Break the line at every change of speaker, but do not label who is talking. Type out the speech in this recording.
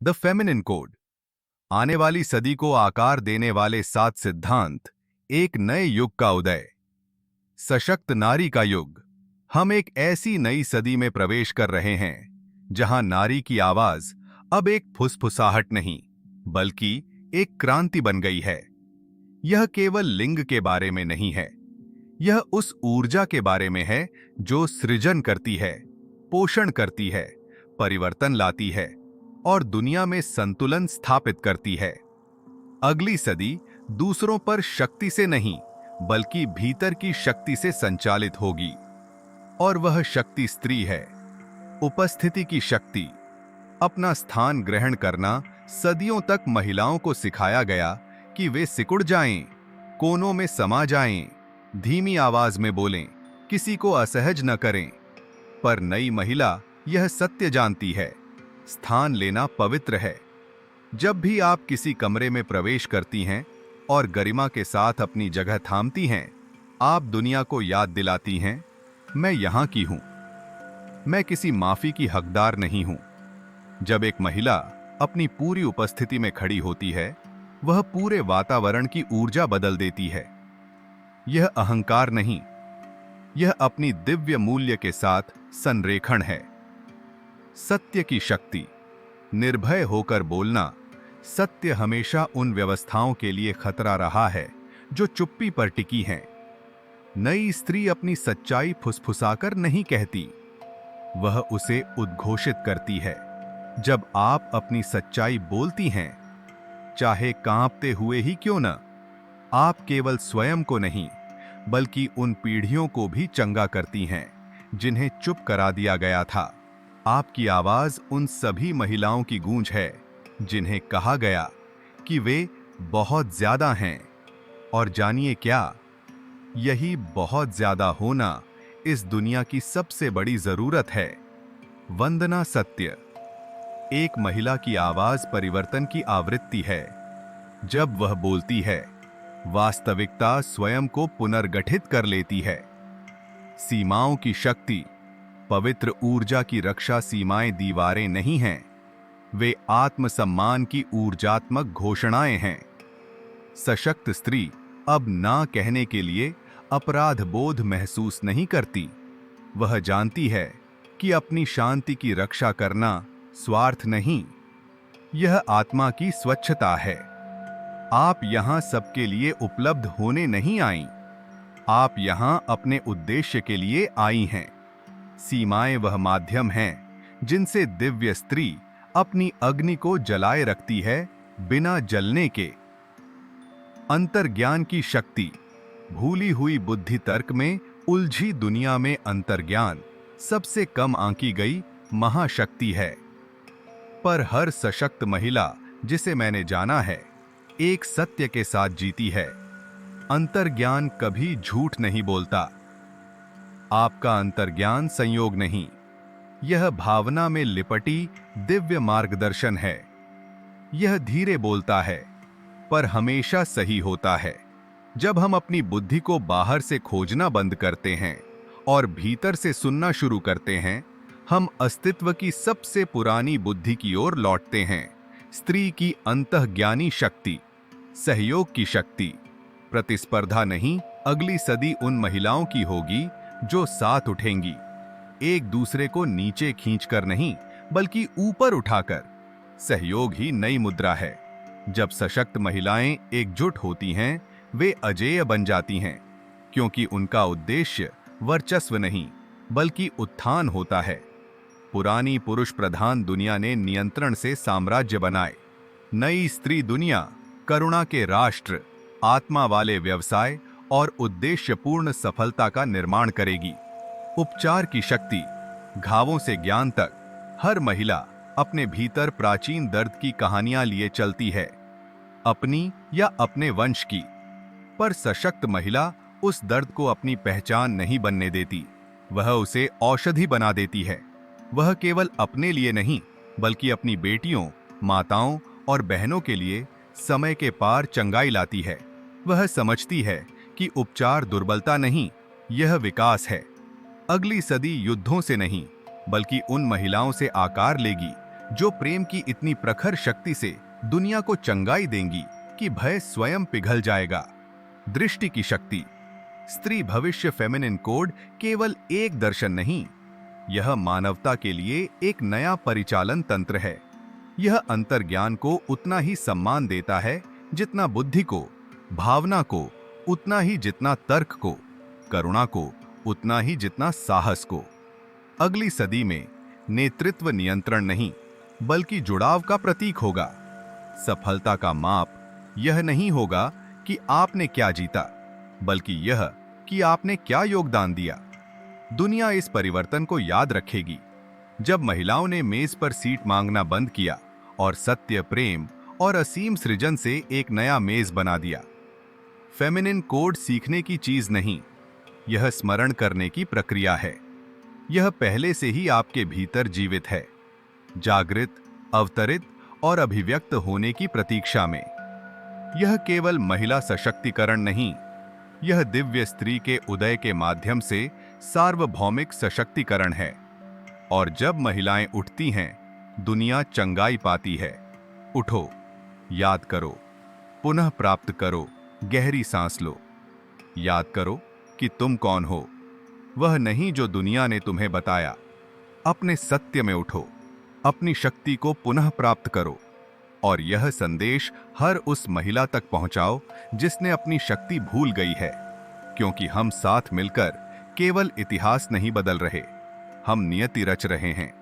The feminine code. आने वाली सदी को आकार देने वाले 7 सिद्धांत। एक नए युग का उदय। सशक्त नारी का युग। हम एक ऐसी नई सदी में प्रवेश कर रहे हैं जहां नारी की आवाज अब एक फुसफुसाहट नहीं बल्कि एक क्रांति बन गई है। यह केवल लिंग के बारे में नहीं है, यह उस ऊर्जा के बारे में है जो सृजन करती है, पोषण करती है, परिवर्तन लाती है और दुनिया में संतुलन स्थापित करती है। अगली सदी दूसरों पर शक्ति से नहीं बल्कि भीतर की शक्ति से संचालित होगी, और वह शक्ति स्त्री है। उपस्थिति की शक्ति। अपना स्थान ग्रहण करना। सदियों तक महिलाओं को सिखाया गया कि वे सिकुड़ जाएं, कोनों में समा जाएं, धीमी आवाज में बोलें, किसी को असहज न करें। पर नई महिला यह सत्य जानती है, स्थान लेना पवित्र है। जब भी आप किसी कमरे में प्रवेश करती हैं और गरिमा के साथ अपनी जगह थामती हैं, आप दुनिया को याद दिलाती हैं, मैं यहां की हूं, मैं किसी माफी की हकदार नहीं हूं। जब एक महिला अपनी पूरी उपस्थिति में खड़ी होती है, वह पूरे वातावरण की ऊर्जा बदल देती है। यह अहंकार नहीं, यह अपनी दिव्य मूल्य के साथ संरेखण है। सत्य की शक्ति। निर्भय होकर बोलना। सत्य हमेशा उन व्यवस्थाओं के लिए खतरा रहा है जो चुप्पी पर टिकी हैं। नई स्त्री अपनी सच्चाई फुसफुसाकर नहीं कहती, वह उसे उद्घोषित करती है। जब आप अपनी सच्चाई बोलती हैं, चाहे कांपते हुए ही क्यों न, आप केवल स्वयं को नहीं बल्कि उन पीढ़ियों को भी चंगा करती हैं जिन्हें चुप करा दिया गया था। आपकी आवाज उन सभी महिलाओं की गूंज है जिन्हें कहा गया कि वे बहुत ज्यादा हैं। और जानिए क्या, यही बहुत ज्यादा होना इस दुनिया की सबसे बड़ी जरूरत है। वंदना सत्य। एक महिला की आवाज परिवर्तन की आवृत्ति है। जब वह बोलती है, वास्तविकता स्वयं को पुनर्गठित कर लेती है। सीमाओं की शक्ति। पवित्र ऊर्जा की रक्षा सीमाएं दीवारें नहीं हैं, वे आत्मसम्मान की ऊर्जात्मक घोषणाएं हैं। सशक्त स्त्री अब ना कहने के लिए अपराध बोध महसूस नहीं करती। वह जानती है कि अपनी शांति की रक्षा करना स्वार्थ नहीं, यह आत्मा की स्वच्छता है। आप यहां सबके लिए उपलब्ध होने नहीं आई, आप यहां अपने उद्देश्य के लिए आई हैं। सीमाएं वह माध्यम हैं जिनसे दिव्य स्त्री अपनी अग्नि को जलाए रखती है, बिना जलने के। अंतर्ज्ञान की शक्ति। भूली हुई बुद्धि तर्क में उलझी दुनिया में अंतर्ज्ञान सबसे कम आंकी गई महाशक्ति है। पर हर सशक्त महिला जिसे मैंने जाना है, एक सत्य के साथ जीती है। अंतर्ज्ञान कभी झूठ नहीं बोलता। आपका अंतर्ज्ञान संयोग नहीं, यह भावना में लिपटी दिव्य मार्गदर्शन है। यह धीरे बोलता है पर हमेशा सही होता है। जब हम अपनी बुद्धि को बाहर से खोजना बंद करते हैं और भीतर से सुनना शुरू करते हैं, हम अस्तित्व की सबसे पुरानी बुद्धि की ओर लौटते हैं। स्त्री की अंतःज्ञानी शक्ति। सहयोग की शक्ति। प्रतिस्पर्धा नहीं, अगली सदी उन महिलाओं की होगी जो साथ उठेंगी, एक दूसरे को नीचे खींचकर नहीं बल्कि ऊपर उठाकर। सहयोग ही नई मुद्रा है। जब सशक्त महिलाएं एकजुट होती हैं, वे अजेय बन जाती हैं, क्योंकि उनका उद्देश्य वर्चस्व नहीं बल्कि उत्थान होता है। पुरानी पुरुष प्रधान दुनिया ने नियंत्रण से साम्राज्य बनाए। नई स्त्री दुनिया करुणा के राष्ट्र, आत्मा वाले व्यवसाय और उद्देश्यपूर्ण सफलता का निर्माण करेगी। उपचार की शक्ति। घावों से ज्ञान तक हर महिला अपने भीतर प्राचीन दर्द की कहानियां लिए चलती है, अपनी या अपने वंश की। पर सशक्त महिला उस दर्द को अपनी पहचान नहीं बनने देती, वह उसे औषधि बना देती है। वह केवल अपने लिए नहीं बल्कि अपनी बेटियों, माताओं और बहनों के लिए समय के पार चंगाई लाती है। वह समझती है कि उपचार दुर्बलता नहीं, यह विकास है। अगली सदी युद्धों से नहीं बल्कि उन महिलाओं से आकार लेगी जो प्रेम की इतनी प्रखर शक्ति से दुनिया को चंगाई देंगी कि भय स्वयं पिघल जाएगा। दृष्टि की शक्ति। स्त्री भविष्य फेमिनिन कोड केवल एक दर्शन नहीं, यह मानवता के लिए एक नया परिचालन तंत्र है। यह अंतर्ज्ञान को उतना ही सम्मान देता है जितना बुद्धि को, भावना को उतना ही जितना तर्क को, करुणा को उतना ही जितना साहस को। अगली सदी में नेतृत्व नियंत्रण नहीं बल्कि जुड़ाव का प्रतीक होगा। सफलता का माप यह नहीं होगा कि आपने क्या जीता, बल्कि यह कि आपने क्या योगदान दिया। दुनिया इस परिवर्तन को याद रखेगी जब महिलाओं ने मेज पर सीट मांगना बंद किया और सत्य, प्रेम और असीम सृजन से एक नया मेज बना दिया। फेमिनिन कोड सीखने की चीज नहीं, यह स्मरण करने की प्रक्रिया है। यह पहले से ही आपके भीतर जीवित है, जागृत, अवतरित और अभिव्यक्त होने की प्रतीक्षा में। यह केवल महिला सशक्तिकरण नहीं, यह दिव्य स्त्री के उदय के माध्यम से सार्वभौमिक सशक्तिकरण है। और जब महिलाएं उठती हैं, दुनिया चंगाई पाती है। उठो, याद करो, पुनः प्राप्त करो, गहरी सांस लो। याद करो कि तुम कौन हो, वह नहीं जो दुनिया ने तुम्हें बताया। अपने सत्य में उठो, अपनी शक्ति को पुनः प्राप्त करो और यह संदेश हर उस महिला तक पहुंचाओ जिसने अपनी शक्ति भूल गई है। क्योंकि हम साथ मिलकर केवल इतिहास नहीं बदल रहे, हम नियति रच रहे हैं।